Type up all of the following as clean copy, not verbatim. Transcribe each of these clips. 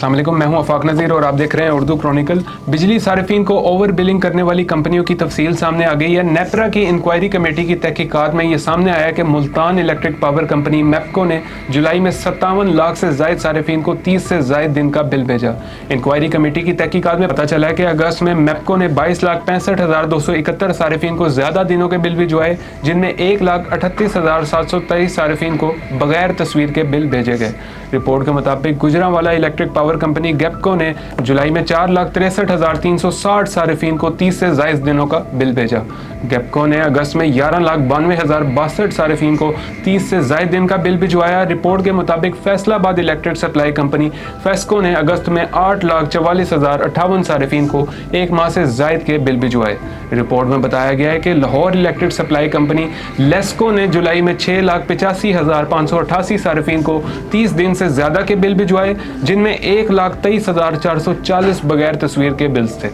अस्सलाम वालेकुम, मैं हूं अफाक नज़ीर और आप देख रहे हैं उर्दू क्रॉनिकल। बिजली सारिफीन को ओवर बिलिंग करने वाली कंपनियों की तफसील सामने आ गई है। नेपरा की इंक्वायरी कमेटी की तहकीकात में ये सामने आया कि Multan electric power company MEPCO ने जुलाई में 57 लाख से जायद सारिफीन को 30 से जायद दिन का बिल भेजा। इंक्वायरी कमेटी की तहकीकात में पता चला है कि अगस्त में मैपको ने 22,65,271 सारिफीन को ज़्यादा दिनों के बिल भिजवाए, जिनमें 1,38,723 सारिफीन को बगैर तस्वीर के बिल भेजे गए। रिपोर्ट के मुताबिक गुजरांवाला इलेक्ट्रिक पावर कंपनी गैपको ने जुलाई में 4,63,360 सारिफीन को 30 से जायद दिनों का बिल भेजा। गैपको ने अगस्त में 11,92,062 सारिफीन को 30 से जायद दिन का बिल भिजवाया। रिपोर्ट के मुताबिक Faisalabad electric supply company FESCO ने अगस्त में 8,44,058 सारिफीन को एक माह से जायद के बिल भिजवाए। रिपोर्ट में बताया गया है कि Lahore electric supply company LESCO ने जुलाई में 6,85,588 सारिफीन को 30 दिन से ज्यादा के बिल भिजवाए, जिनमें 1,23,440 बगैर तस्वीर के बिल्स थे।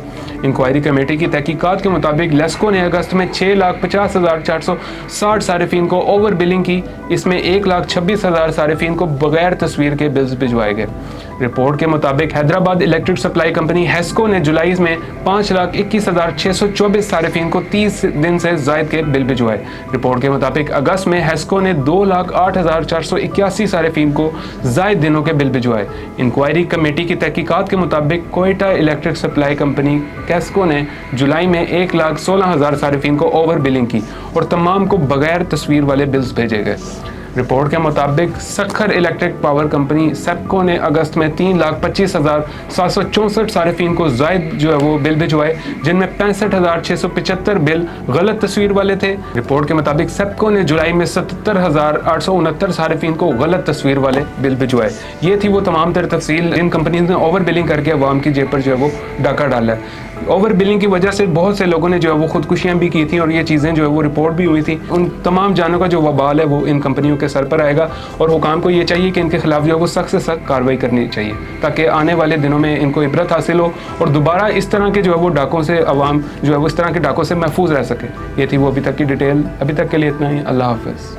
इंक्वायरी कमेटी की तहकीकात के मुताबिक लेस्को ने अगस्त में 6,50,460 सारिफीन को ओवर बिलिंग की। इसमें 1,26,000 सारिफीन को बगैर तस्वीर के बिल्स भिजवाए गए। रिपोर्ट के मुताबिक Hyderabad electric supply company Hesco ने जुलाई में 5,21,624 सारिफीन को 30 दिन से जायद के बिल भिजवाए। रिपोर्ट के मुताबिक अगस्त में हेस्को ने 2,08,481 सारिफीन को जायद दिनों के बिल भिजवाए। इंक्वायरी कमेटी की तहकीकात के मुताबिक कोयटा इलेक्ट्रिक सप्लाई कंपनी कैस्को ने जुलाई में 1,16,000 सारिफीन को ओवर बिलिंग की और तमाम को बगैर तस्वीर वाले बिल्स भेजे गए। रिपोर्ट के मुताबिक सखर इलेक्ट्रिक पावर कंपनी सेप्को ने अगस्त में 3,25,764 सारिफीन को जायद जो है वो बिल भिजवाए, जिनमें 65,675 बिल गलत तस्वीर वाले थे। रिपोर्ट के मुताबिक सेप्को ने जुलाई में 77,869 सारिफीन को गलत तस्वीर वाले बिल भिजवाए। ये थी वो तमाम तर तफसील इन कंपनीज ने ओवर बिलिंग करके अवाम की जेब पर जो है वो डाका डाला है। ओवर बिलिंग की वजह से बहुत से लोगों ने जो है वो खुदकुशियां भी की थी और ये चीज़ें जो है वो रिपोर्ट भी हुई थी। उन तमाम जानों का जो वबाल है वो इन कंपनियों के सर पर आएगा और हुकाम को ये चाहिए कि इनके खिलाफ जो है वो सख्त से सख्त कार्रवाई करनी चाहिए, ताकि आने वाले दिनों में इनको इबरत हासिल हो और दोबारा इस तरह के जो है वो डाकों से अवाम जो है वो इस तरह के डाकों से महफूज रह सके। ये थी वो अभी तक की डिटेल। अभी तक के लिए इतना ही। अल्लाह हाफ़िज़।